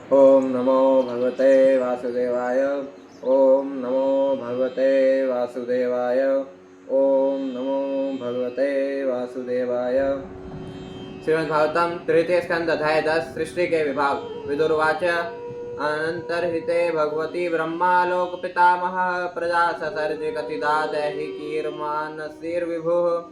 ओम नमो भगवते वासुदेवाय। ओम नमो भगवते वासुदेवाय। ओम नमो भगवते वासुदेवाय। श्रीमद्भागवतम तृतीय स्कंद अध्याय 10 सृष्टि के विभाग। विदुर्वाच अनंतर्हिते भगवती ब्रह्मालोक पितामह प्रजा ससर्ज कथिता दैहिकीर्मानसीर्विभुः।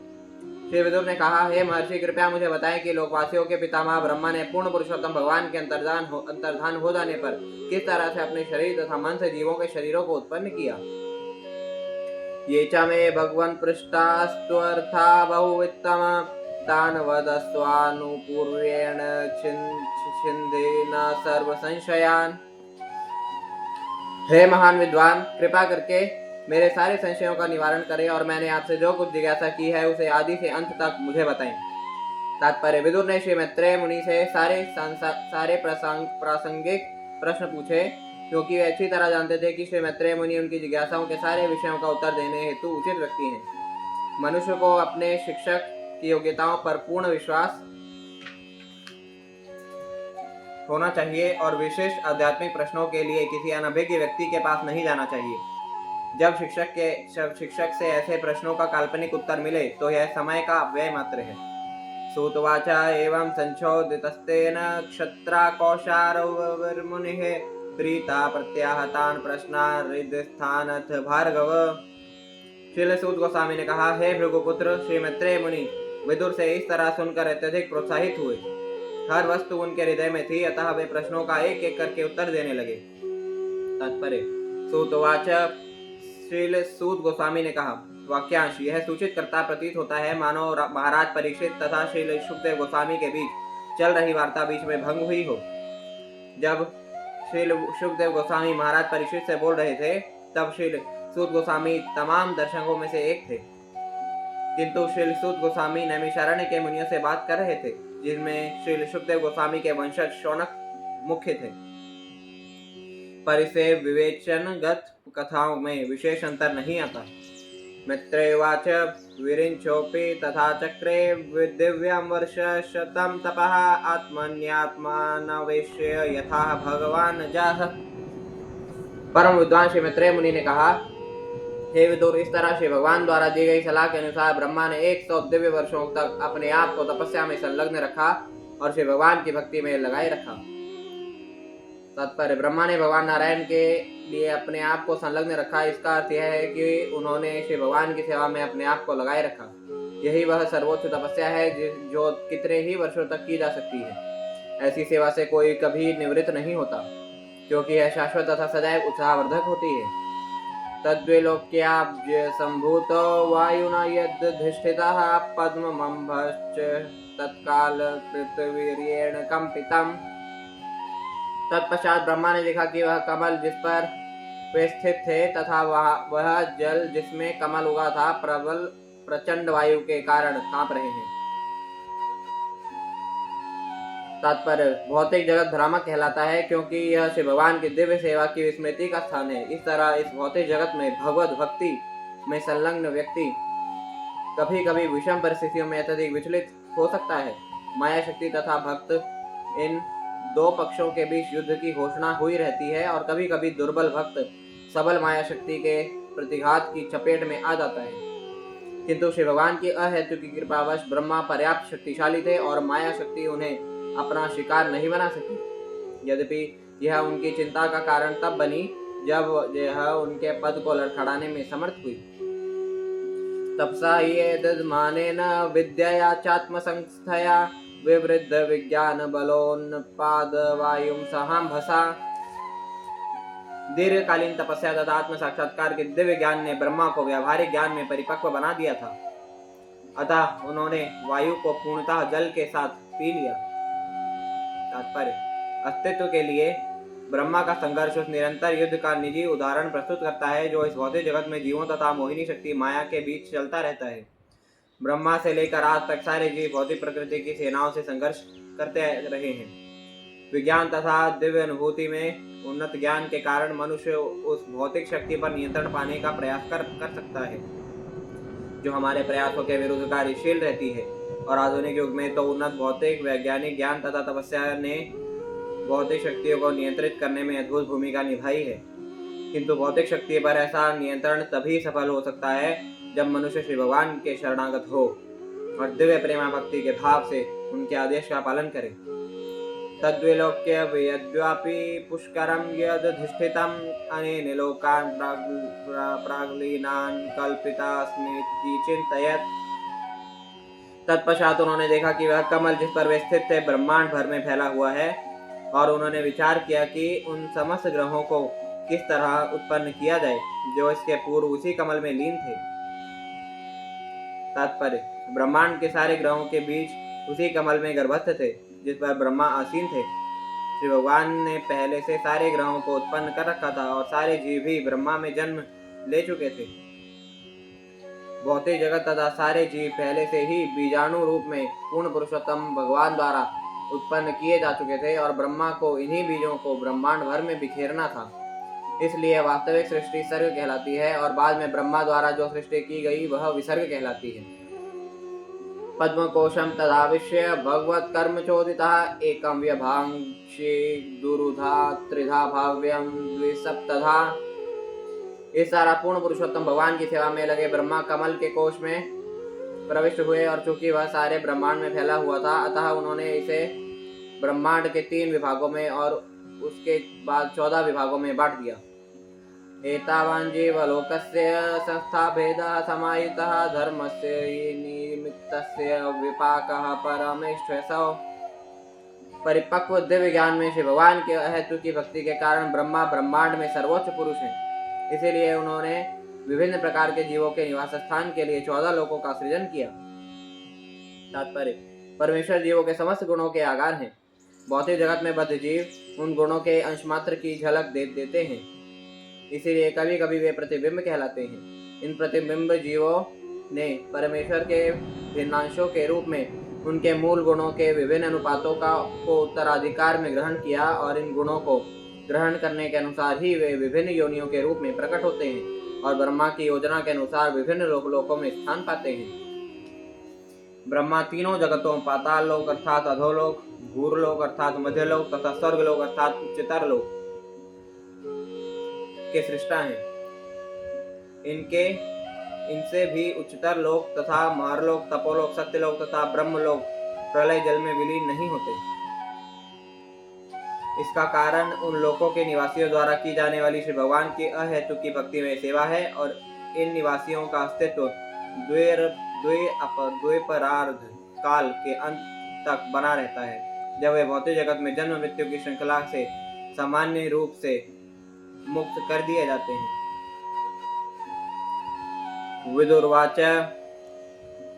श्री विदुर ने कहा, हे महर्षि, कृपया मुझे बताएं कि लोकवासियों के पितामह ब्रह्मा ने पूर्ण पुरुषोत्तम भगवान के अंतर्धान हो जाने पर किस तरह से अपने शरीर तथा मन से जीवों के शरीरों को उत्पन्न किया। ये च मे भगवन् पृष्ठास्त्वर्था बहुवित्तम तान् वदस्वानुपूर्वेण छिन्देन सर्व संशयान्। हे महान विद्वान, कृपा करके मेरे सारे संशयों का निवारण करें और मैंने आपसे जो कुछ जिज्ञासा की है उसे आदि से अंत तक मुझे बताएं। तात्पर्य। विदुर ने श्री मैत्रेय मुनि से सारे प्रासंगिक प्रश्न पूछे, क्योंकि वे अच्छी तरह जानते थे कि श्री मैत्रेय मुनि उनकी जिज्ञासाओं के सारे विषयों का उत्तर देने हेतु उचित व्यक्ति हैं। मनुष्य को अपने शिक्षक की योग्यताओं पर पूर्ण विश्वास होना चाहिए और विशेष आध्यात्मिक प्रश्नों के लिए किसी अनभिज्ञ व्यक्ति के पास नहीं जाना चाहिए। जब शिक्षक से ऐसे प्रश्नों का काल्पनिक उत्तर मिले तो यह समय का अपव्यय मात्र है। सूतवाच एवं संशोधितस्तेन क्षत्रा कौशारवमुनिः प्रीता प्रत्याहतान् प्रश्नान् हृदयस्थानथ भार्गव। श्रील सूत गोस्वामी ने कहा, हे भृगुपुत्र, श्री मैत्रेय मुनि विदुर से इस तरह सुनकर अत्यधिक प्रोत्साहित हुए। हर वस्तु उनके हृदय में थी, अतः वे प्रश्नों का एक एक करके उत्तर देने लगे। तात्पर्य। सूतवाच श्रील सूत गोस्वामी ने कहा, वाक्यांश। यह सूचित करता प्रतीत होता है मानो महाराज परीक्षित तथा श्री सुखदेव गोस्वामी के बीच चल रही वार्ता बीच में भंग हुई हो। जब श्री सुखदेव गोस्वामी महाराज परीक्षित से बोल रहे थे तब श्री सूत गोस्वामी तमाम दर्शकों में से एक थे, किंतु श्री सूत गोस्वामी नैमिषारण्य के मुनियों से बात कर रहे थे, जिनमें श्री सुखदेव गोस्वामी के वंशज शौनक मुख्य थे। पर इसे विवेचनगत कथाओं में विशेष अंतर नहीं आता। मैत्रेयवाच विरिञ्चोऽपि तथा चक्रे दिव्यं वर्षशतं तपः आत्मन्यात्मानवेश्य यथा भगवान जाह। परम विद्वान श्री मैत्रेय मुनि ने कहा, हे विदुर, इस तरह से भगवान द्वारा दी गई सलाह के अनुसार ब्रह्मा ने 100 दिव्य वर्षों तक अपने आप को तपस्या में संलग्न रखा और श्री भगवान की भक्ति में लगाए रखा। तात्पर्य। ब्रह्मा ने भगवान नारायण के लिए अपने आप को संलग्न रखा। इसका अर्थ यह है कि उन्होंने श्री भगवान की सेवा में अपने आप को लगाए रखा। यही वह सर्वोच्च तपस्या है जो कितने ही वर्षों तक की जा सकती है। ऐसी सेवा से कोई कभी निवृत्त नहीं होता, क्योंकि यह शाश्वत तथा सदैव उत्साहवर्धक होती है। तद्विलोक्याब्ज संभूतो वायुना यद्धिष्ठितः पद्ममंभश्च तत्काल पृथ्वीर्येण कंपितम्। तत्पश्चात ब्रह्मा ने देखा कि वह कमल जिस पर वे स्थित थे तथा वह जल जिसमें कमल उगा था प्रबल प्रचंड वायु के कारण कांप रहे हैं। तात्पर्य। भौतिक जगत भ्रामक कहलाता है, क्योंकि यह श्री भगवान की दिव्य सेवा की विस्मृति का स्थान है। इस तरह इस भौतिक जगत में भगवत भक्ति में संलग्न व्यक्ति कभी कभी विषम परिस्थितियों में अत्यधिक विचलित हो सकता है। माया शक्ति तथा भक्त, इन दो पक्षों के बीच युद्ध की घोषणा हुई रहती है और कभी कभी दुर्बल भक्त सबल माया शक्ति के प्रतिघात की चपेट में आ जाता है। किंतु श्री भगवान की अहेतु की कृपावश ब्रह्मा पर्याप्त शक्तिशाली थे और माया शक्ति उन्हें अपना शिकार नहीं बना सकी। यद्यपि यह उनकी चिंता का कारण तब बनी जब यह उनके पद को लड़खड़ाने में समर्थ हुई। तपसा येदमानेन विद्यया चात्म संस्थया विवृद्ध विज्ञान बलोन्पाद वायुं सहांभसा। दीर्घकालीन तपस्या तथा आत्म साक्षात्कार के दिव्य ज्ञान ने ब्रह्मा को व्यावहारिक ज्ञान में परिपक्व बना दिया था, अतः उन्होंने वायु को पूर्णतः जल के साथ पी लिया। तात्पर्य। अस्तित्व के लिए ब्रह्मा का संघर्ष उस निरंतर युद्ध का निजी उदाहरण प्रस्तुत करता है जो इस भौतिक जगत में जीवों तथा मोहिनी शक्ति माया के बीच चलता रहता है। ब्रह्मा से लेकर आज तक सारे जीव भौतिक प्रकृति की सेनाओं से संघर्ष करते रहे हैं। विज्ञान तथा दिव्य अनुभूति में उन्नत ज्ञान के कारण मनुष्य उस भौतिक शक्ति पर नियंत्रण पाने का प्रयास कर सकता है, जो हमारे प्रयासों के विरुद्ध कार्यशील रहती है। और आधुनिक युग में तो उन्नत भौतिक वैज्ञानिक ज्ञान तथा तपस्या ने भौतिक शक्तियों को नियंत्रित करने में अद्भुत भूमिका निभाई है, किंतु भौतिक शक्ति पर ऐसा नियंत्रण तभी सफल हो सकता है जब मनुष्य श्री भगवान के शरणागत हो और दिव्य प्रेमा भक्ति के भाव से उनके आदेश का पालन करे। तद्विलोक्य यद्यापि पुष्करं यदधिष्ठितम् अनेन लोकान् प्राग्लीनान् कल्पितास्मीति चिन्तयत्। तत्पश्चात उन्होंने देखा कि वह कमल जिस पर वे स्थित थे ब्रह्मांड भर में फैला हुआ है, और उन्होंने विचार किया कि उन समस्त ग्रहों को किस तरह उत्पन्न किया जाए जो इसके पूर्व उसी कमल में लीन थे। तात्पर्य: ब्रह्मांड के सारे ग्रहों के बीच उसी कमल में गर्भस्थ थे जिस पर ब्रह्मा आसीन थे। श्री भगवान ने पहले से सारे ग्रहों को उत्पन्न कर रखा था और सारे जीव भी ब्रह्मा में जन्म ले चुके थे। भौतिक जगत तथा सारे जीव पहले से ही बीजाणु रूप में पूर्ण पुरुषोत्तम भगवान द्वारा उत्पन्न किए जा चुके थे और ब्रह्मा को इन्हीं बीजों को ब्रह्मांड भर में बिखेरना था। इसलिए वास्तविक सृष्टि सर्ग कहलाती है और बाद में ब्रह्मा द्वारा जो सृष्टि की गई वह विसर्ग कहलाती है। पद्मकोशम तदाविश्य भगवत कर्म चोदितः एकम व्यभांक्षि दुरुधा त्रिधा भाव्यम द्विसप्तधा। इस सारा पूर्ण पुरुषोत्तम भगवान की सेवा में लगे ब्रह्मा कमल के कोश में प्रविष्ट हुए और चूंकि वह सारे ब्रह्मांड में फैला हुआ था, अतः उन्होंने इसे ब्रह्मांड के 3 विभागों में और उसके बाद 14 विभागों में बांट दिया। एतावान् जीवलोकस्य संस्थाभेदः समाहितः धर्मस्य निमित्तस्य विपाकः परमेष्ठसौ। परिपक्व दिव्य ज्ञान में श्री भगवान के अहेतु की भक्ति के कारण ब्रह्मा ब्रह्मांड में सर्वोच्च पुरुष हैं। इसीलिए उन्होंने विभिन्न प्रकार के जीवों के निवास स्थान के लिए 14 लोकों का सृजन किया। तात्पर्य: परमेश्वर जीवों के समस्त गुणों के आगार हैं। भौतिक जगत में बद्ध जीव उन गुणों के अंश मात्र की झलक दे देते हैं, इसीलिए कभी कभी वे प्रतिबिंब कहलाते हैं। इन प्रतिबिंब जीवों ने परमेश्वर के भिन्नांशों के रूप में उनके मूल गुणों के विभिन्न अनुपातों को उत्तराधिकार में ग्रहण किया और इन गुणों को ग्रहण करने के अनुसार ही वे विभिन्न योनियों के रूप में प्रकट होते हैं और ब्रह्मा की योजना के अनुसार विभिन्न लोकों में स्थान पाते हैं। ब्रह्मा तीनों जगतों पाताल लोक अर्थात अधोलोक, भूरलोक अर्थात मध्यलोक तथा स्वर्गलोक अर्थात उच्चतर लोक के सृष्टा हैं। इनसे भी उच्चतर लोक तथा महरलोक, तपोलोक, सत्यलोक तथा ब्रह्मलोक प्रलय जल में विलीन नहीं होते। इसका कारण उन लोकों के निवासियों द्वारा की जाने वाली श्री भगवान की अहेतु की भक्ति में सेवा है और इन निवासियों का अस्तित्व द्विपरार्ध काल के अंत तक बना रहता है, जब वे भौतिक जगत में जन्म मृत्यु की श्रृंखला से सामान्य रूप से मुक्त कर दिए जाते हैं। विदुर्वाच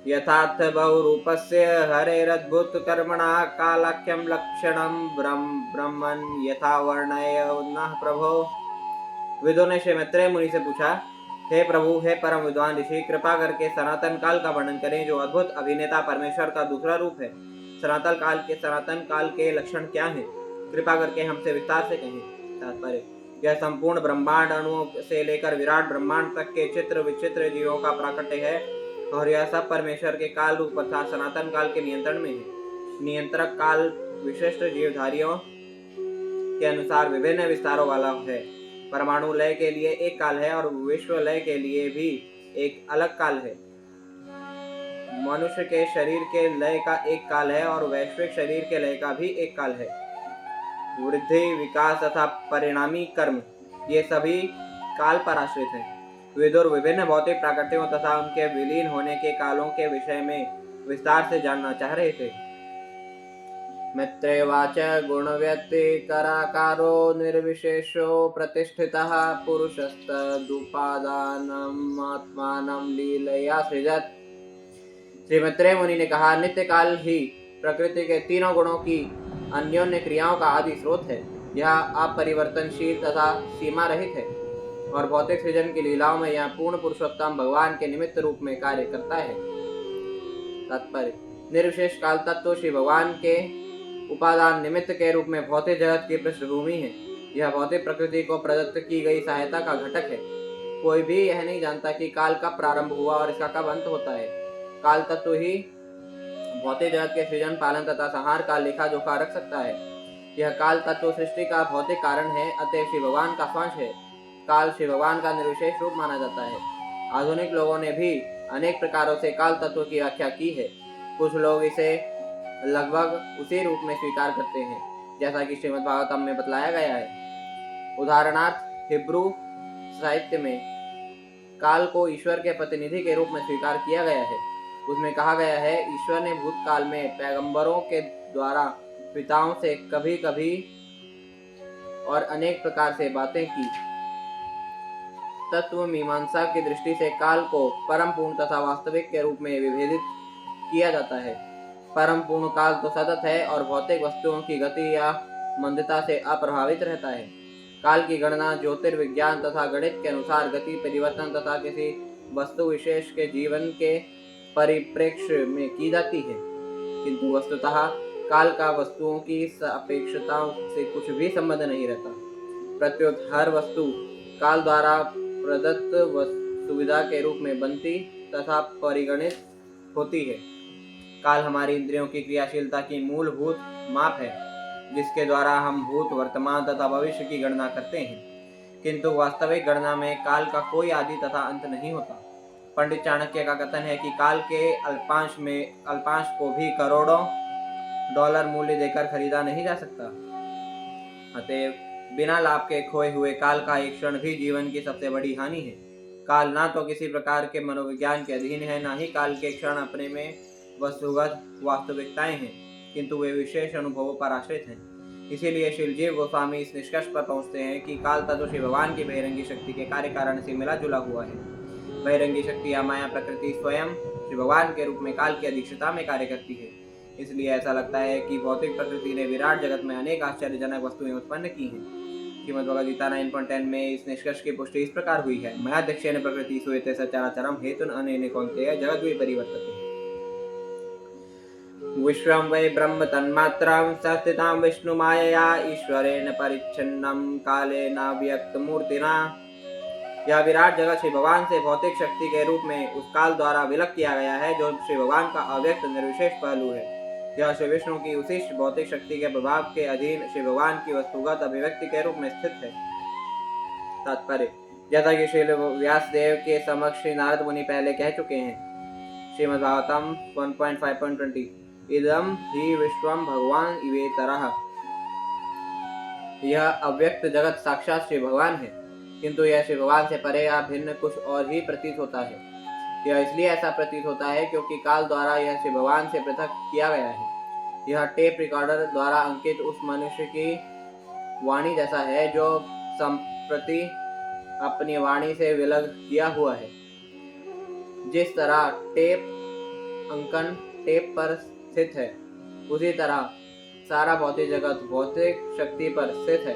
यथार्थ बहुरूपस्य हरेरद्भुत कर्मणा कालाख्यम लक्षणम ब्रह्मन् यथा वर्णयेन्नः प्रभो। विदुर ने श्री मैत्रेय मुनि से पूछा, हे प्रभु, हे परम विद्वान ऋषि, कृपा करके सनातन काल का वर्णन करें जो अद्भुत अभिनेता परमेश्वर का दूसरा रूप है। सनातन काल के लक्षण क्या हैं? कृपा करके हमसे विस्तार से कहें। तात्पर्य: यह संपूर्ण ब्रह्मांड अणुओं से लेकर विराट ब्रह्मांड तक के चित्र विचित्र जीवों का प्राकट्य है और यह सब परमेश्वर के काल रूप अर्थात सनातन काल के नियंत्रण में है। नियंत्रक काल विशिष्ट जीवधारियों के अनुसार विभिन्न विस्तारों वाला है। परमाणु लय के लिए एक काल है और विश्व लय के लिए भी एक अलग काल है। मनुष्य के शरीर के लय का एक काल है और वैश्विक शरीर के लय का भी एक काल है। वृद्धि, विकास तथा परिणामी कर्म ये सभी काल पर आश्रित हैं। विदुर विभिन्न भौतिक प्राकृतिकों तथा उनके विलीन होने के कालों के विषय में विस्तार से जानना चाह रहे थे। मैत्रेयवाच गुणव्यतिकराकारो निर्विशेषो प्रतिष्ठितः पुरुषस्तदुपादानम् आत्मानं लीलया सृजत्। श्री मैत्रेय मुनि ने कहा, नित्य काल ही प्रकृति के तीनों गुणों की अन्योन्य क्रियाओं का आदि स्रोत है। यह अपरिवर्तनशील तथा सीमा रहित है और भौतिक सृजन की लीलाओं में यह पूर्ण पुरुषोत्तम भगवान के निमित्त रूप में कार्य करता है। तात्पर्य: निर्विशेष काल तत्व श्री भगवान के उपादान निमित्त के रूप में भौतिक जगत की पृष्ठभूमि है। यह भौतिक प्रकृति को प्रदत्त की गई सहायता का घटक है। कोई भी यह नहीं जानता कि काल कब प्रारंभ हुआ और इसका कब अंत होता है। काल तत्व ही भौतिक जगत के सृजन, पालन तथा संहार का लेखा जोखा रख सकता है। यह काल तत्व सृष्टि का भौतिक कारण है, अतः शिव भगवान का अंश है। काल शिव भगवान का निर्विशेष रूप माना जाता है। आधुनिक लोगों ने भी अनेक प्रकारों से काल तत्व की व्याख्या की है। कुछ लोग इसे लगभग उसी रूप में स्वीकार करते हैं जैसा कि श्रीमद् भागवतम में बतलाया गया है। उदाहरणार्थ हिब्रू साहित्य में काल को ईश्वर के प्रतिनिधि के रूप में स्वीकार किया गया है। उसमें कहा गया है, ईश्वर ने भूतकाल में पैगंबरों के द्वारा पिताओं से कभी कभी और अनेक प्रकार से बातें की। तत्व मीमांसा की दृष्टि से काल को परम पूर्ण तथा वास्तविक के रूप में विभेदित किया जाता है। परम पूर्ण काल तो सतत है और भौतिक वस्तुओं की गति या मंदता से अप्रभावित रहता है। काल की गणना ज्योतिर्विज्ञान तथा गणित के अनुसार गति परिवर्तन तथा किसी वस्तु विशेष के जीवन के परिप्रेक्ष्य में की जाती है, किंतु वस्तुतः काल का वस्तुओं की सापेक्षता से कुछ भी संबंध नहीं रहता। प्रत्युत हर वस्तु काल द्वारा प्रदत्त सुविधा के रूप में बनती तथा परिगणित होती है। काल हमारी इंद्रियों की क्रियाशीलता की मूलभूत माप है, जिसके द्वारा हम भूत वर्तमान तथा भविष्य की गणना करते हैं, किंतु वास्तविक गणना में काल का कोई आदि तथा अंत नहीं होता। पंडित चाणक्य का कथन है कि काल के अल्पांश को भी करोड़ों डॉलर मूल्य देकर खरीदा नहीं जा सकता। अतएव बिना लाभ के खोए हुए काल का एक क्षण भी जीवन की सबसे बड़ी हानि है। काल ना तो किसी प्रकार के मनोविज्ञान के अधीन है, ना ही काल के क्षण अपने में वस्तुगत वास्तविकताएं हैं, किंतु वे विशेष अनुभवों पर आश्रित हैं। इसीलिए शिवजीव गोस्वामी इस निष्कर्ष पर पहुंचते हैं कि काल तत्व शिव भगवान की बहिरंगी शक्ति के कार्य कारण से मिला जुला हुआ है। बहिरंगी शक्ति या माया प्रकृति स्वयं शिव भगवान के रूप में काल की अध्यक्षता में कार्य करती है। इसलिए ऐसा लगता है कि भौतिक प्रकृति ने विराट जगत में अनेक आश्चर्यजनक वस्तुएं उत्पन्न की हैं। श्रीमद् भगवद गीता 9.10 में इस निष्कर्ष की पुष्टि इस प्रकार हुई है, मयाध्यक्षेन प्रकृति सूयते सचराचरम हेतुन अनेन कौन्तेय जगद्वि परिवर्तते। विश्वं वै ब्रह्म तन्मात्रं संस्थितं विष्णुमायया ईश्वरेण परिच्छिन्नं कालेन व्यक्तमूर्तिना। यह विराट जगत श्री भगवान से भौतिक शक्ति के रूप में उस काल द्वारा विलक किया गया है, जो श्री भगवान का अव्यक्त निर्विशेष पहलू है। यह श्री विष्णु की उचिष्ट भौतिक शक्ति के प्रभाव के अधीन श्री भगवान की वस्तुगत अभिव्यक्ति के रूप में स्थित है। तात्पर्य, जैसा कि श्री व्यास देव के समक्ष श्री नारद मुनि पहले कह चुके हैं। श्रीमद् भागवतम 1.5.20 इदम ही विश्वम भगवान इवेतरः। यह अव्यक्त जगत साक्षात श्री भगवान है, किंतु यह श्री भगवान से परे या भिन्न कुछ और ही प्रतीत होता है। यह इसलिए ऐसा प्रतीत होता है क्योंकि काल द्वारा यह श्री भगवान से पृथक किया गया है। यह टेप रिकॉर्डर द्वारा अंकित उस मनुष्य की वाणी जैसा है जो संप्रति अपनी वाणी से विलग किया हुआ है। जिस तरह टेप अंकन टेप पर स्थित है, उसी तरह सारा भौतिक जगत भौतिक शक्ति पर स्थित है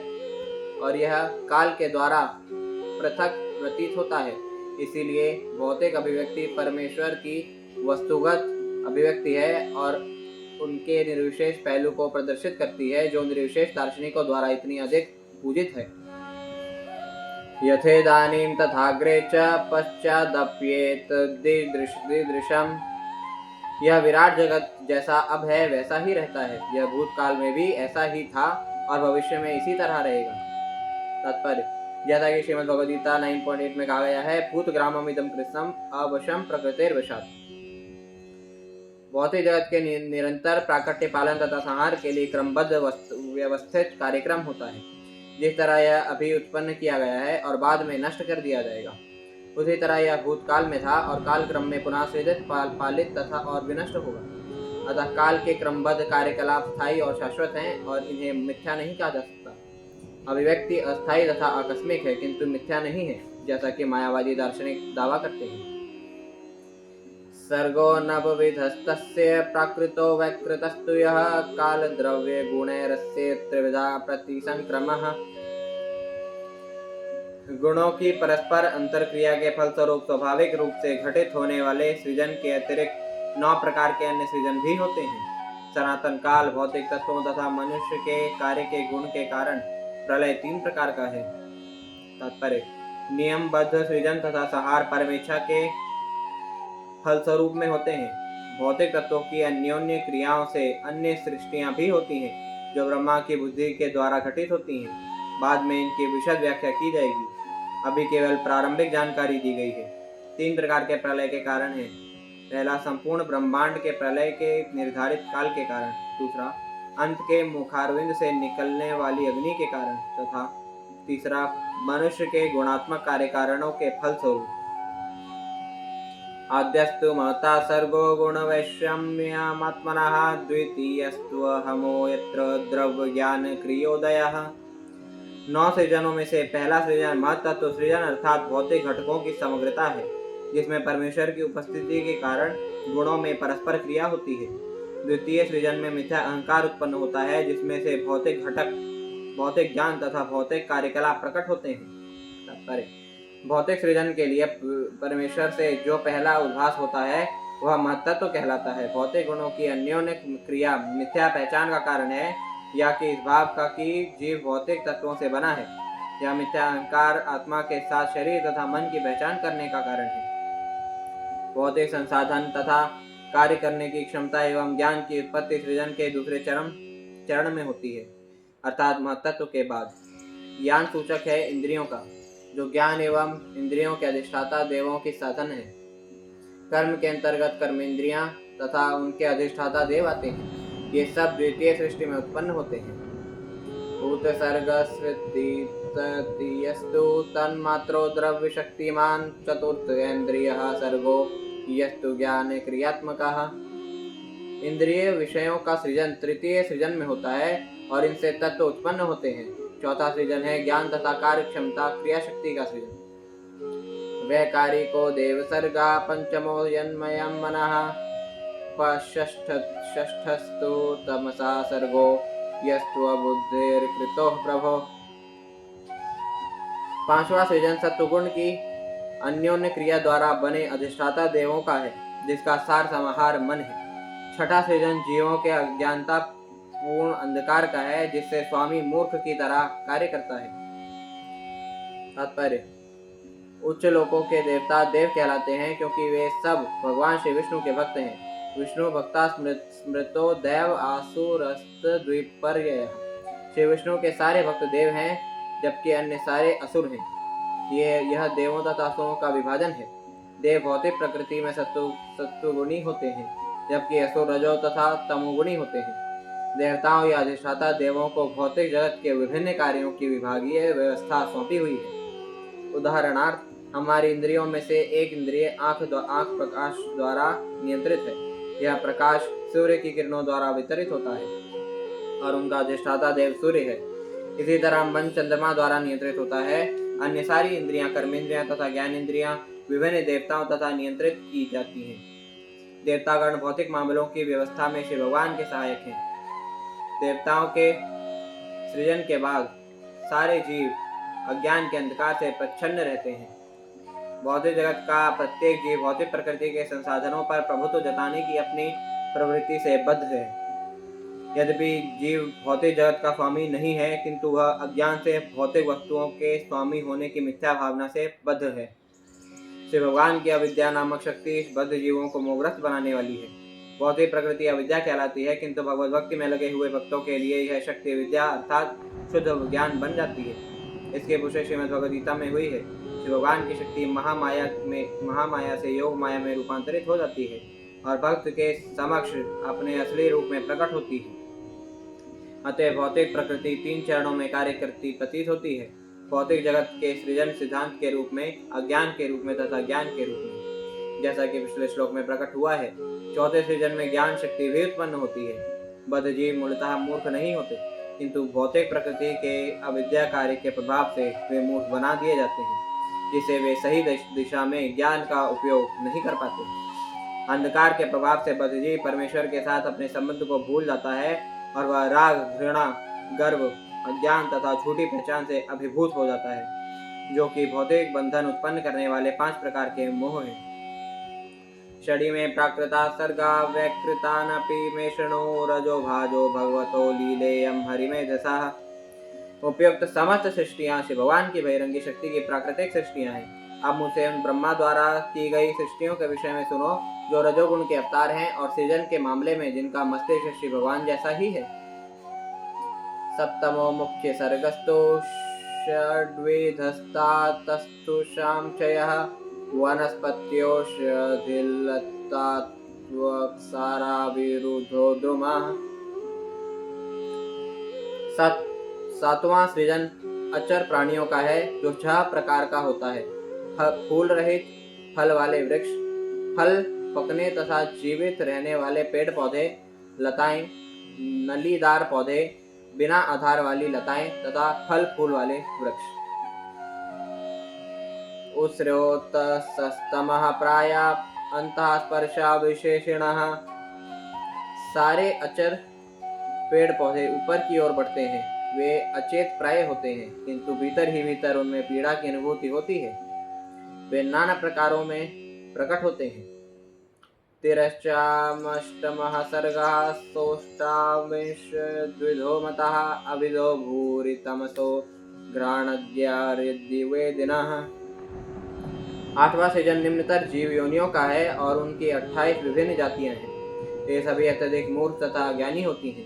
और यह काल के द्वारा पृथक प्रतीत होता है। इसीलिए भौतिक अभिव्यक्ति परमेश्वर की वस्तुगत अभिव्यक्ति है और उनके निर्विशेष पहलू को प्रदर्शित करती है, जो निर्विशेष दार्शनिकों द्वारा इतनी अधिक पूजित है। यथेदानीं तथाग्रे च पश्चादप्येत दीदृशम्। यह विराट जगत जैसा अब है वैसा ही रहता है। यह भूतकाल में भी ऐसा ही था और भविष्य में इसी तरह रहेगा। तात्पर्य, जैसा कि श्रीमद् भगवद गीता 9.8 में कहा गया है, भूत ग्राममिदं कृष्णम अवशम प्रकृतिर्वशात्। भौतिक जगत के निरंतर प्राकट्य पालन तथा संहार के लिए क्रमबद्ध व्यवस्थित कार्यक्रम होता है। जिस तरह यह अभी उत्पन्न किया गया है और बाद में नष्ट कर दिया जाएगा, उसी तरह यह भूतकाल में था और काल क्रम में पुनः सृजित पालित तथा और विनष्ट होगा। अतः काल के क्रमबद्ध कार्यकलाप स्थायी और शाश्वत हैं और इन्हें मिथ्या नहीं कहा जा सकता। अभिव्यक्ति अस्थायी तथा आकस्मिक है, किंतु मिथ्या नहीं है, जैसा कि मायावादी दार्शनिक दावा करते हैं। सर्गो नवविधस्तस्य प्राकृतो वैकृतस्तु यः कालद्रव्ये गुणैरस्य त्रिविधा प्रतिसंक्रमः। गुणों की परस्पर अंतरक्रिया के फलस्वरूप स्वाभाविक रूप से घटित होने वाले सृजन के अतिरिक्त 9 प्रकार के अन्य सृजन भी होते हैं। सनातन काल भौतिक तत्वों तथा मनुष्य के कार्य के गुण के कारण प्रलय 3 प्रकार का है। तात्पर्य, नियमबद्ध सृजन तथा संहार परमेच्छा के फलस्वरूप में होते हैं। भौतिक तत्वों की अन्योन्य क्रियाओं से अन्य सृष्टियां भी होती हैं, जो ब्रह्मा की बुद्धि के द्वारा घटित होती हैं। बाद में इनकी विशद व्याख्या की जाएगी। अभी केवल प्रारंभिक जानकारी दी गई है। 3 प्रकार के प्रलय के कारण हैं। पहला, संपूर्ण ब्रह्मांड के प्रलय के निर्धारित काल के कारण। दूसरा, अंत के मुखारविंद से निकलने वाली अग्नि के कारण। तथा तीसरा, मनुष्य के गुणात्मक कार्य कारणों के फलस्वरूप। आद्यस्तु महता सर्गो गुणवैषम्यमात्मनः, द्वितीयस्त्वहमो यत्र द्रव्य ज्ञान क्रियोदयः। 9 सृजनों में से पहला सृजन महत्तत्व सृजन अर्थात भौतिक घटकों की समग्रता है, जिसमें परमेश्वर की उपस्थिति के कारण गुणों में परस्पर क्रिया होती है। द्वितीय सृजन में मिथ्या अहंकार उत्पन्न होता है, जिसमें से भौतिक घटक, भौतिक ज्ञान तथा भौतिक कार्यकलाप प्रकट होते हैं। तात्पर्य, भौतिक सृजन के लिए परमेश्वर से जो पहला उद्भास होता है वह महत्तत्व कहलाता है। भौतिक गुणों की अन्योन्य क्रिया मिथ्या पहचान का कारण है, या कि इस भाव का कि जीव भौतिक तत्वों से बना है। यह मिथ्या अहंकार आत्मा के साथ शरीर तथा मन की पहचान करने का कारण है। भौतिक संसाधन तथा कार्य करने की क्षमता एवं ज्ञान की उत्पत्ति सृजन के दूसरे चरण में होती है, अर्थात महत्तत्व के बाद। ज्ञान सूचक है इंद्रियों का, जो ज्ञान एवं इंद्रियों के अधिष्ठाता देवों की साधन है। कर्म के अंतर्गत कर्मेंद्रियां तथा उनके अधिष्ठाता देव आते हैं। ये सब द्वितीय सृष्टि में उत्पन्न होते हैं। भूत सर्गस्तु तन्मात्रो द्रव्य शक्तिमान, चतुर्थेन्द्रियः सर्गो यस्तु ज्ञान क्रियात्मकः। इंद्रिय विषयों का सृजन तृतीय सृजन में होता है और इनसे तत्व उत्पन्न होते हैं। चौथा सृजन है ज्ञान तथा कार्य क्षमता क्रिया शक्ति का सृजन। वैकारिको देव सर्गा, पंचमो यन्मयं मनः, षष्ठस्तु तमसा सर्गो यस्तु बुद्धिर्कृतो प्रभो। 5वां सृजन सत्वगुण की अन्योन्य क्रिया द्वारा बने अधिष्ठाता देवों का है, जिसका सार समाहार मन है। 6ठा सृजन जीवों के अज्ञानता पूर्ण अंधकार का है, जिससे स्वामी मूर्ख की तरह कार्य करता है। तात्पर्य, उच्च लोकों के देवता देव कहलाते हैं, क्योंकि वे सब भगवान श्री विष्णु के भक्त हैं। विष्णु भक्ता स्मृतो दैव आसुरस्त द्विपर्ययः। श्री विष्णु के सारे भक्त देव हैं, जबकि अन्य सारे असुर हैं। यह देवों तथा असुरों का विभाजन है। देव भौतिक प्रकृति में सत्वगुणी होते हैं, जबकि असुर रजो तथा तमोगुणी होते हैं। देवताओं या अधिष्ठाता देवों को भौतिक जगत के विभिन्न कार्यों की विभागीय व्यवस्था सौंपी हुई है। उदाहरणार्थ, हमारी इंद्रियों में से एक इंद्रिय आंख प्रकाश द्वारा नियंत्रित है। यह प्रकाश सूर्य की किरणों द्वारा वितरित होता है और उनका अधिष्ठाता देव सूर्य है। इसी तरह मन चंद्रमा द्वारा नियंत्रित होता है। अन्य सारी इंद्रियां, कर्मेंद्रियां तथा ज्ञानेंद्रियां विभिन्न देवताओं तथा नियंत्रित की जाती हैं। देवतागण भौतिक मामलों की व्यवस्था में श्री भगवान के सहायक हैं। देवताओं के सृजन के बाद सारे जीव अज्ञान के अंधकार से प्रच्छन्न रहते हैं। भौतिक जगत का प्रत्येक जीव भौतिक प्रकृति के संसाधनों पर प्रभुत्व जताने की अपनी प्रवृत्ति से बद्ध है। यद्यपि जीव भौतिक जगत का स्वामी नहीं है, किंतु वह अज्ञान से भौतिक वस्तुओं के स्वामी होने की मिथ्या भावना से बद्ध है। श्री भगवान की अविद्या नामक शक्ति इस बद्ध जीवों को मोहग्रस्त बनाने वाली है। भौतिक प्रकृति अविद्या कहलाती है, किंतु भगवत भक्ति में लगे हुए भक्तों के लिए यह शक्ति विद्या अर्थात शुद्ध ज्ञान बन जाती है। इसके पुष्टि श्रीमद् भगवद गीता में हुई है। श्री भगवान की शक्ति महामाया से योग माया में रूपांतरित हो जाती है और भक्त के समक्ष अपने असली रूप में प्रकट होती है। अतः भौतिक प्रकृति 3 चरणों में कार्य करती प्रतीत होती है। भौतिक जगत के सृजन सिद्धांत के रूप में, अज्ञान के रूप में तथा ज्ञान के रूप में, जैसा कि पिछले श्लोक में प्रकट हुआ है। चौथे सृजन में ज्ञान शक्ति भी उत्पन्न होती है। बद्ध जीव मूलतः मूर्ख नहीं होते, किंतु भौतिक प्रकृति के अविद्या कार्य के प्रभाव से वे मूर्ख बना दिए जाते हैं, जिससे वे सही दिशा में ज्ञान का उपयोग नहीं कर पाते। अंधकार के प्रभाव से बद्ध जीव परमेश्वर के साथ अपने संबंध को भूल जाता है और वह राग, घृणा, गर्व, अज्ञान तथा झूठी पहचान से अभिभूत हो जाता है, जो कि भौतिक बंधन उत्पन्न करने वाले 5 प्रकार के मोह हैं। षडी में प्राकृता सर्गा व्यकृतानपि मेषणो रजो भाजो भगवतो लीलेयं हरिमेधसः। उपयुक्त समस्त सृष्टियां श्री भगवान की बहिरंगी शक्ति की प्राकृतिक सृष्टियां हैं। अब मुझसे उन ब्रह्मा द्वारा की गई सृष्टियों के विषय में सुनो, जो रजोगुण के अवतार हैं और सृजन के मामले में जिनका मस्तिष्क श्री भगवान जैसा ही है। सप्तमो मुख्य सर्गस्थो षड्विधस्तातस्तु शांक्षयः वनस्पत्योषधिलतात्वक्साराविरुद्धो द्रुमः। सातवां सृजन अचर प्राणियों का है जो 6 प्रकार का होता है। फूल रहित फल वाले वृक्ष, फल पकने तथा जीवित रहने वाले पेड़ पौधे, लताएं, नलीदार पौधे, बिना आधार वाली लताएं तथा फल फूल वाले वृक्ष। उस्रोतस्तमः प्राया अंतः स्पर्शा विशेषणः। सारे अचर पेड़ पौधे ऊपर की ओर बढ़ते हैं, वे अचेत प्राय होते हैं, किंतु भीतर ही भीतर उनमें पीड़ा की अनुभूति होती है। वे नाना प्रकारों में प्रकट होते हैं। तिरश्चामष्टमः सर्गः सोष्टाविंशद्विधो मतः अविदो भूरि तमसो घ्राणद्यारिद्दिवेदिनः। 8वां सृजन निम्नतर जीव योनियों का है और उनकी 28 विभिन्न जातियां हैं। वे सभी अत्यधिक मूर्ख तथा ज्ञानी होती हैं।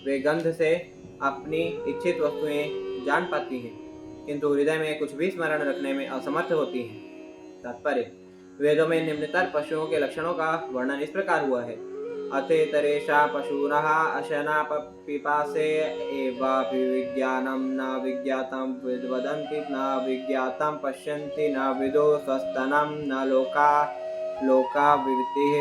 वे गंध से अपनी इच्छित वस्तुएं जान पाती हैं, किंतु हृदय में कुछ भी स्मरण रखने में असमर्थ होती हैं। तात्पर्य: वेदों में निम्नतर पशुओं के लक्षणों का वर्णन इस प्रकार हुआ है। अथेतरेषा पशूनः अशना पिपासे एवाभिविज्ञानं न विज्ञातं विद्वदन्ति न विज्ञातं पश्यन्ति न विदो स्वस्तनं न लोका विवितिः।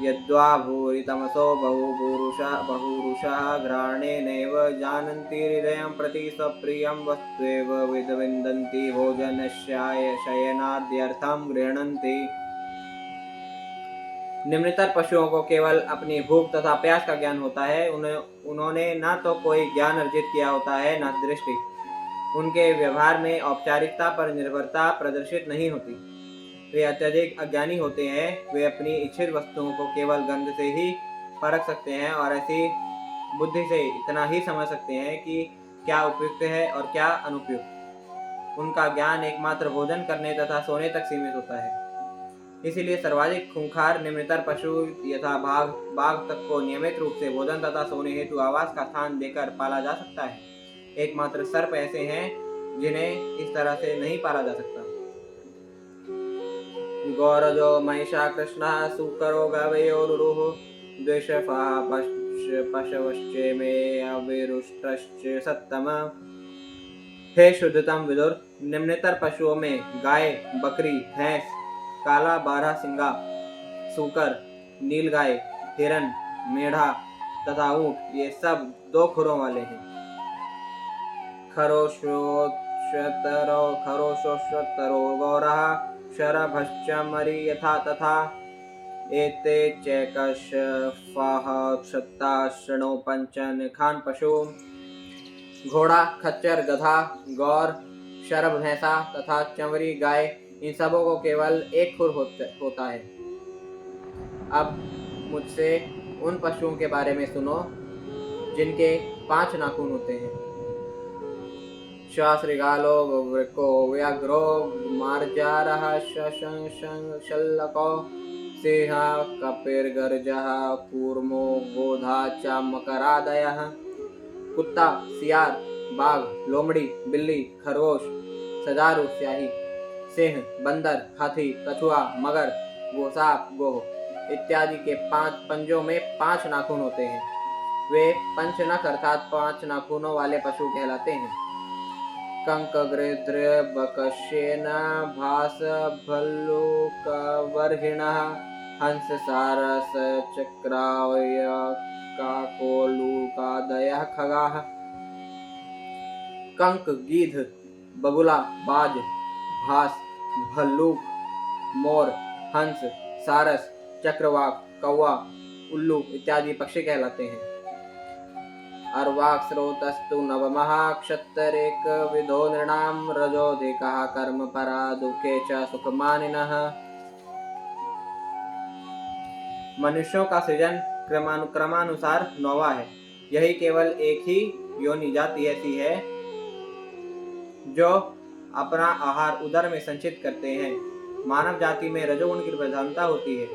यद्वा भूरि तमसो बहुरुषः घ्राणेनैव जानन्ति हृदयं प्रति स्वप्रियं वस्त्वेव विदविन्दन्ति भोजनस्याय शयनाद्यर्थं गृह्णन्ति। निम्नतर पशुओं को केवल अपनी भूख तथा प्यास का ज्ञान होता है। उन्होंने न तो कोई ज्ञान अर्जित किया होता है न दृष्टि। उनके व्यवहार में औपचारिकता पर निर्भरता प्रदर्शित नहीं होती। वे अत्यधिक अज्ञानी होते हैं। वे अपनी इच्छित वस्तुओं को केवल गंध से ही परख सकते हैं और ऐसी बुद्धि से इतना ही समझ सकते हैं कि क्या उपयुक्त है और क्या अनुपयुक्त। उनका ज्ञान एकमात्र भोजन करने तथा सोने तक सीमित होता है। इसीलिए सर्वाधिक खूंखार निम्नतर पशु यथा बाघ तक को नियमित रूप से भोजन तथा सोने हेतु आवास का स्थान देकर पाला जा सकता है। एकमात्र सर्प ऐसे हैं जिन्हें इस तरह से नहीं पाला जा सकता। गौरजो महिषा कृष्णः सूकरो गवयोरुरुः द्विषफः पशवश्चेमे अविरुष्टश्च सत्तम। हे शुद्धतम विदुर, निम्नतर पशुओं में गाय, बकरी, भैंस, काला बारहसिंगा, सूकर, नीलगाय, हिरन, मेढ़ा तथा ऊंट ये सब 2 खुरों वाले हैं। खरोशोषतरो गौरः शरभश्च मरी यथा तथा। एते चैकशफाः क्षत्ता शृणो पंचन खान पशु। घोड़ा, खच्चर, गधा, गौर, शरभ भैंसा तथा चंवरी गाय, इन सबों को केवल एक खुर होता है। अब मुझसे उन पशुओं के बारे में सुनो जिनके 5 नाखून होते हैं। श्वासृगालो वृको व्याघ्रो मार्जारः शल्लको सिंहः कपिर्गर्जः कूर्मो गोधा च मकरादयः। कुत्ता, सियार, बाघ, लोमड़ी, बिल्ली, खरगोश, सजारू, स्याही, सिंह, बंदर, हाथी, कछुआ, मगर, गोसाप, गोह इत्यादि के 5 पंजों में 5 नाखून होते हैं। वे पंचनख अर्थात 5 नाखूनों वाले पशु कहलाते हैं। कंक, गृध्र, बकशेन, भास, भल्लुकवर्हिणः, हंस, सारस, चक्रावय, काकोलूकादयः खगाः। कंक, गीध, बगुला, बाज, भास, भल्लूक, मोर, हंस, सारस, चक्रवाक, कौवा, उल्लू इत्यादि पक्षी कहलाते हैं। अर्वाक स्रोतस्तु नवमः क्षत्तरेक विधो नृणां रजोधिकः कर्म परा दुखे च सुखमानिनः। मनुष्यों का सृजन क्रमानुसार 9वां है। यही केवल एक ही योनि जाति ऐसी है जो अपना आहार उदर में संचित करते हैं। मानव जाति में रजोगुण की प्रधानता होती है।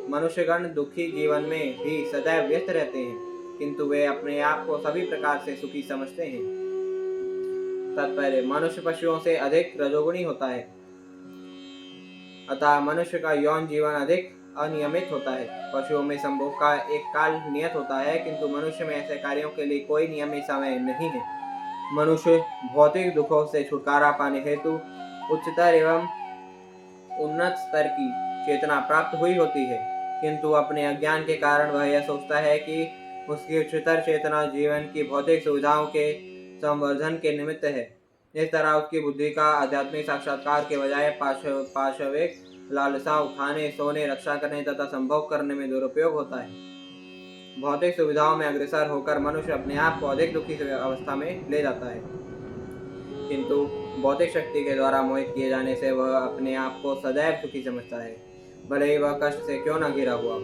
मनुष्यगण दुखी जीवन में भी सदैव व्यस्त रहते हैं, किंतु वे अपने आप को सभी प्रकार से सुखी समझते हैं। तात्पर्य, मनुष्य पशुओं से अधिक रजोगुणी होता है, अतः मनुष्य का यौन जीवन अधिक अनियमित होता है। पशुओं में संभोग का एक काल नियत होता है, किंतु मनुष्य में ऐसे कार्यों के लिए कोई नियमित समय नहीं है। मनुष्य भौतिक दुखों से छुटकारा पाने हेतु उच्चतर एवं उन्नत स्तर की चेतना प्राप्त हुई होती है, किंतु अपने अज्ञान के कारण वह यह सोचता है कि उसकी उच्चतर चेतना जीवन की भौतिक सुविधाओं के संवर्धन के निमित्त है। इस तरह उसकी बुद्धि का आध्यात्मिक साक्षात्कार के बजाय पाशविक लालसाओं, खाने, सोने, रक्षा करने तथा संभोग करने में दुरुपयोग होता है। भौतिक सुविधाओं में अग्रसर होकर मनुष्य अपने आप को अधिक दुखी अवस्था में ले जाता है, किंतु भौतिक शक्ति के द्वारा मोहित किए जाने से वह अपने आप को सदैव सुखी समझता है, भले ही वह कष्ट से क्यों न घिरा हुआ हो।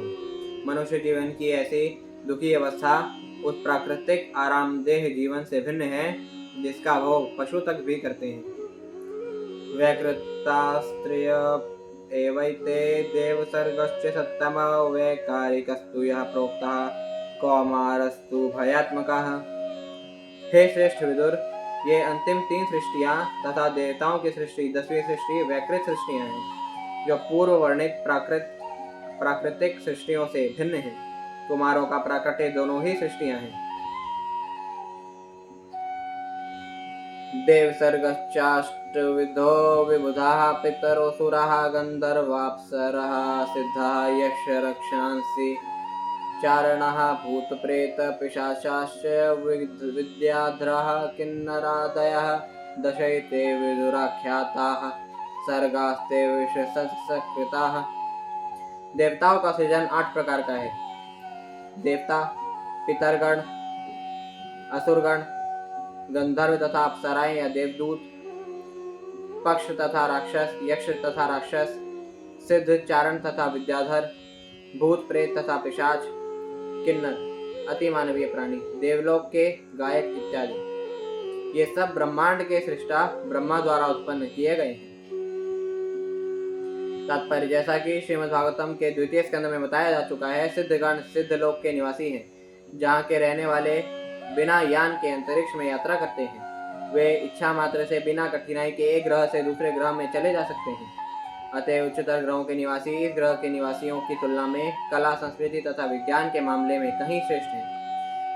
मनुष्य जीवन की ऐसी दुखी अवस्था उस प्राकृतिक आरामदेह जीवन से भिन्न है जिसका भोग पशु तक भी करते हैं। वैकृतास्त्रिय एवैते देवसर्गश्च सत्तम वैकारिकस्तु यः प्रोक्तः कौमारस्तु भयात्मकः। हे श्रेष्ठ विदुर, ये अंतिम 3 सृष्टियां तथा देवताओं की सृष्टि 10वीं सृष्टि वैकृत सृष्टियां हैं, जो पूर्व वर्णित प्राकृतिक सृष्टियों से भिन्न हैं। कुमारों का प्राकट्य दोनों ही सृष्टियां हैं। देवसर्गश्चाष्टविधो विबुधाः पितरोऽसुराः गन्धर्वाप्सरः सिद्धाः यक्ष रक्षांसि चारणः भूतप्रेत पिशाचाश्च विद्याधराः किन्नरादयः दशैते विदुराख्याताः सर्गास्ते विशसत्कृताः। देवताओं का सृजन 8 प्रकार का है। देवता, पितरगण, असुरगण, गंधर्व तथा अप्सराएं या देवदूत, पक्ष तथा राक्षस, यक्ष तथा राक्षस, सिद्ध, चारण तथा विद्याधर, भूत प्रेत तथा पिशाच, किन्नर, अति मानवीय प्राणी, देवलोक के गायक इत्यादि। ये सब ब्रह्मांड के सृष्टा ब्रह्मा द्वारा उत्पन्न किए गए हैं। तात्पर्य, जैसा कि श्रीमद् भागवतम के 2वें स्कंद में बताया जा चुका है, सिद्धगण सिद्ध लोक के निवासी हैं, जहाँ के रहने वाले बिना यान के अंतरिक्ष में यात्रा करते हैं। वे इच्छा मात्र से बिना कठिनाई के एक ग्रह से दूसरे ग्रह में चले जा सकते हैं। अतः उच्चतर ग्रहों के निवासी इस ग्रह के निवासियों की तुलना में कला, संस्कृति तथा विज्ञान के मामले में कहीं श्रेष्ठ हैं,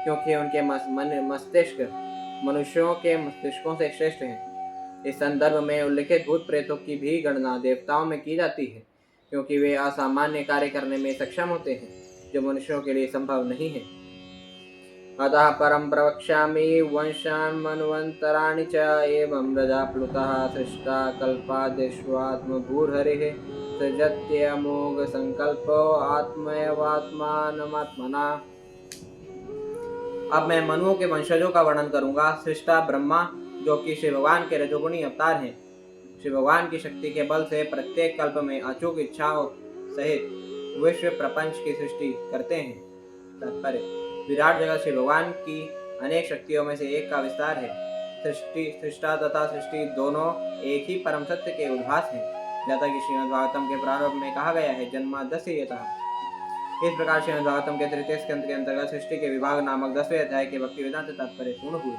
क्योंकि उनके मस्तिष्क मनुष्यों के मस्तिष्कों से श्रेष्ठ हैं। इस संदर्भ में उल्लिखित भूत प्रेतों की भी गणना देवताओं में की जाती है, क्योंकि वे असामान्य कार्य करने में सक्षम होते हैं, जो मनुष्यों के लिए संभव नहीं है। अतः परम प्रवक्ष्यामि वंशान् मन्वन्तराणि च एवं रजाप्लुतः सृष्टा कल्पादिष्वात्मभूर्हरिः सृजत्यमोघ संकल्पो आत्मैवात्मानमात्मना। अब मैं मनुओं के वंशजों का वर्णन करूंगा। सृष्टा ब्रह्मा, जो कि श्री भगवान के रजोगुणी अवतार हैं, श्री भगवान की शक्ति के बल से प्रत्येक कल्प में अचूक इच्छाओं सहित विश्व प्रपंच की सृष्टि करते हैं। तात्पर्य, विराट जगत श्री भगवान की अनेक शक्तियों में से एक का विस्तार है। सृष्टा तथा सृष्टि दोनों एक ही परम सत्य के उद्भास हैं, जैसा कि श्रीमद् भागवतम के प्रारंभ में कहा गया है, जन्माद्यस्य यतः। इस प्रकार श्रीमद् भागवतम के 3 स्कंद के अंतर्गत सृष्टि के विभाग नामक 10वें अध्याय के भक्ति वेदांत तात्पर्य पूर्ण हुए।